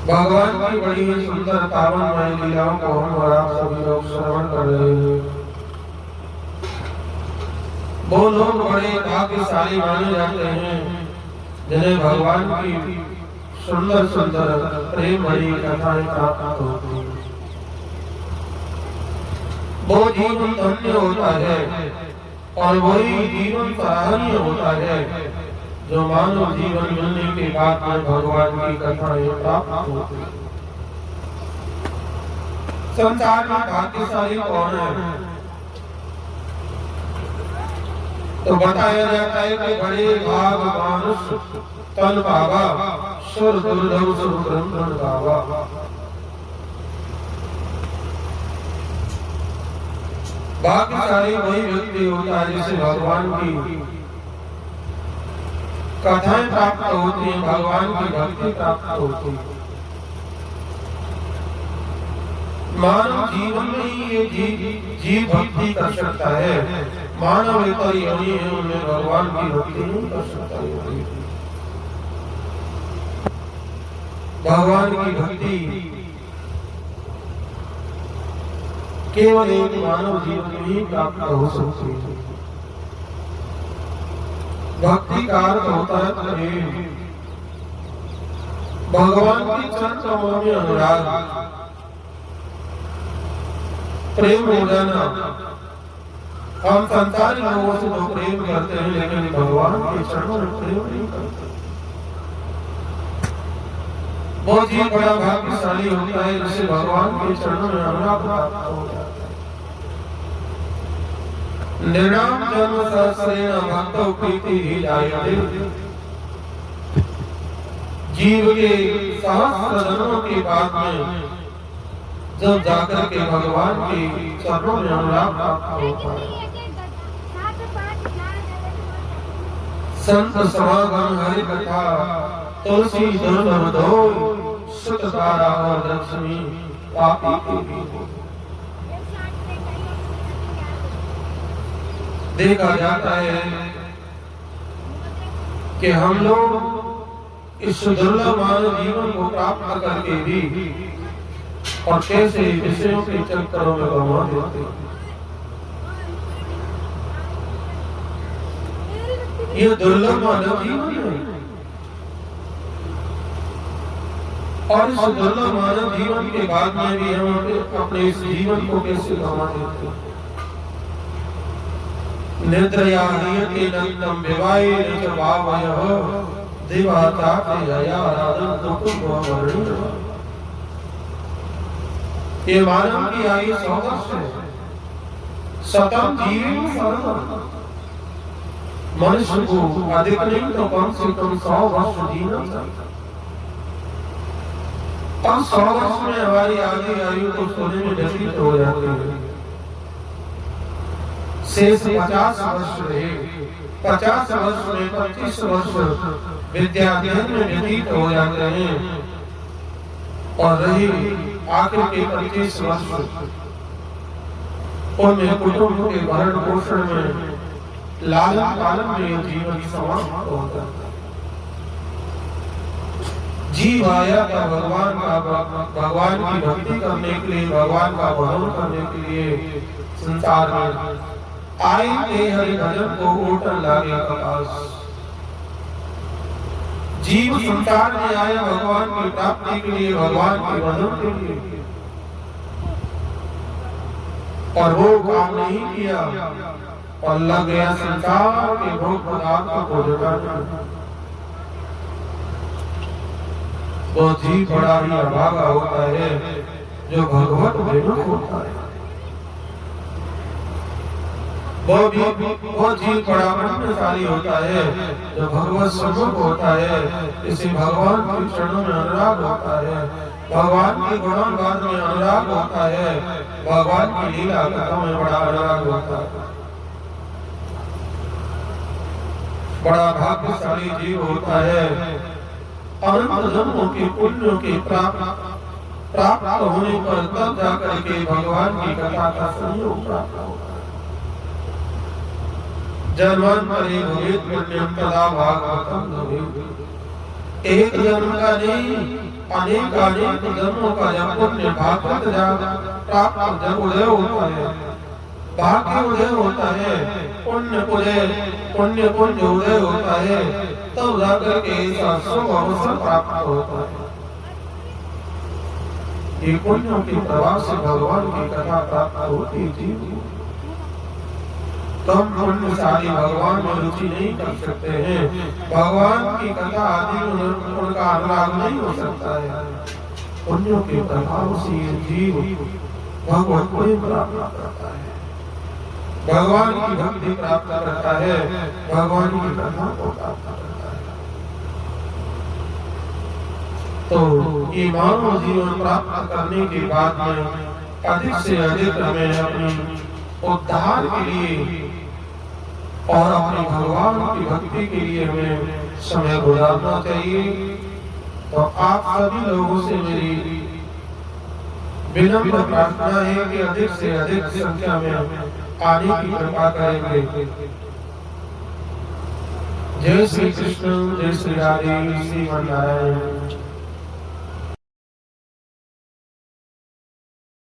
भगवान की बड़ी सुंदर पावनमय लीलाओं को हम और आप सभी लोग श्रवण कर रहे हैं। वो लोग बड़े भाग्यशाली माने जाते हैं जिन्हें भगवान की सुंदर सुंदर प्रेम भरी कथाएं प्राप्त होती हैं। वो जीवन धन्य होता है और वही जीवन सराहनीय होता है जो मानव जीवन मिलने के बाद में भगवान की कथाएं प्राप्त होती हैं। संसार में भाग्यशाली कौन है? तो बताया जाता है कि बड़े भाग मानुष तन पावा, सुर दुर्लभ सुर ब्रह्मण गावा। भाग्यशाली वही व्यक्ति होता है जिसे भगवान की कथाएं प्राप्त होती हैं, भगवान की भक्ति प्राप्त होती है। मानव जीवन में ही ये जीव भक्ति कर सकता है। मानव इतर योनि है, उन्हें भगवान की भक्ति नहीं कर सकता है। भगवान की भक्ति केवल एक मानव जीवन में ही प्राप्त हो सकती है। भक्ति का अर्थ होता है प्रेम, भगवान की चरण कमलों में अनुराग, प्रेम हो जाना। हम संसारी लोगों से तो प्रेम करते हैं लेकिन भगवान के चरणों में प्रेम नहीं करते। बहुत ही बड़ा भाग्यशाली होता है जिसे भगवान के चरणों में अनुराग प्राप्त हो जाता है। निर्णाम जन्म सहस्रेण भक्तौ प्रीति ही जायते। जीव के सहस्र जन्मों के बाद में जब जाकर के भगवान के चरणों में अनुराग प्राप्त होता है। संत समागम हरि कथा तुलसी दुर्लभ धोई, सुत तारा और लक्ष्मी पापी की। देखा जाता है कि हम लोग इस दुर्लभ मानव जीवन को प्राप्त करके भी और कैसे विषयों के चक्करों में गंवा देते हैं। ये दुर्लभ मानव जीवन है और इस दुर्लभ मानव जीवन के बाद में भी हम अपने इस जीवन को कैसे गंवा देते हैं। निद्रया ह्रियते नन्दं विवाहे न च भावयः, देवातापे जयाराधन दुःखं। ये मानव की आयु 100 वर्ष है। शतम जीवन शरदम्। मनुष्य को अधिक नहीं तो कम से कम 100 वर्ष जीना चाहिए। और 100 वर्ष में हमारी आधी आयु तो सोने में व्यतीत हो जाती है। शेष 50 वर्ष रहे। 50 वर्ष में 25 वर्ष विद्याध्ययन में व्यतीत हो जाते हैं और रही आखिर के 25 वर्ष उनमें कुटुंब के भरण पोषण में, लालन पालन में जीवन समाप्त हो जाता है। जीव आया था भगवान की भक्ति करने के लिए, भगवान का भजन करने के लिए संसार में आई के हरि भजन को ओटन लागे कपास। जीव संसार में आया भगवान की प्राप्ति के लिए, भगवान के भजन के लिए, और वो काम नहीं किया और लग गया संसार के भोग पदार्थ को जुटाने। वो जीव बड़ा ही अभागा होता है जो भगवत विमुख होता है। वो जीव बड़ा पुण्यशाली होता है जो भगवत सम्मुख होता है। इसे भगवान के चरणों में अनुराग होता है, भगवान के गुणगान में अनुराग होता है, भगवान की लीला कथाओं में बड़ा अनुराग होता है। बड़ा भाग्यशाली जीव होता है। अनंत जन्मों के पुण्यों के प्राप्त होने पर तब जाकर के भगवान की कथा का संयोग प्राप्त होता है। जन्मांतरे भवेत् पुण्यं तदा भागवतं भवेत्। एक जन्म का नहीं, अनेक अनेक जन्मों का जब पुण्य भागवत प्राप्त जब उदय होता है, भाग्य उदय होता है, पुण्य पुण्य उदय होता है, तब जाकर के ऐसा शुभ अवसर प्राप्त होता है। ये पुण्यों के प्रभाव से भगवान की कथा प्राप्त होती थी। कम पुण्यशाली भगवान में रुचि नहीं कर सकते हैं, भगवान की कथा आदि उनका अनुराग नहीं हो सकता है। पुण्यों के प्रभाव से ये जीव भगवत को प्राप्त करता है, भगवान की भक्ति प्राप्त करता है, भगवान की कथा को प्राप्त करता है। तो ये मानव जीवन प्राप्त करने के बाद में अधिक से अधिक हमें अपनी उद्धार के लिए और अपने भगवान की भक्ति के लिए हमें समय गुजारना चाहिए। तो आप सभी लोगों से मेरी विनम्र प्रार्थना है कि अधिक से अधिक संख्या में आने की कृपा करेंगे। जय श्री कृष्ण, जय श्री राधे, श्रीमन नारायण।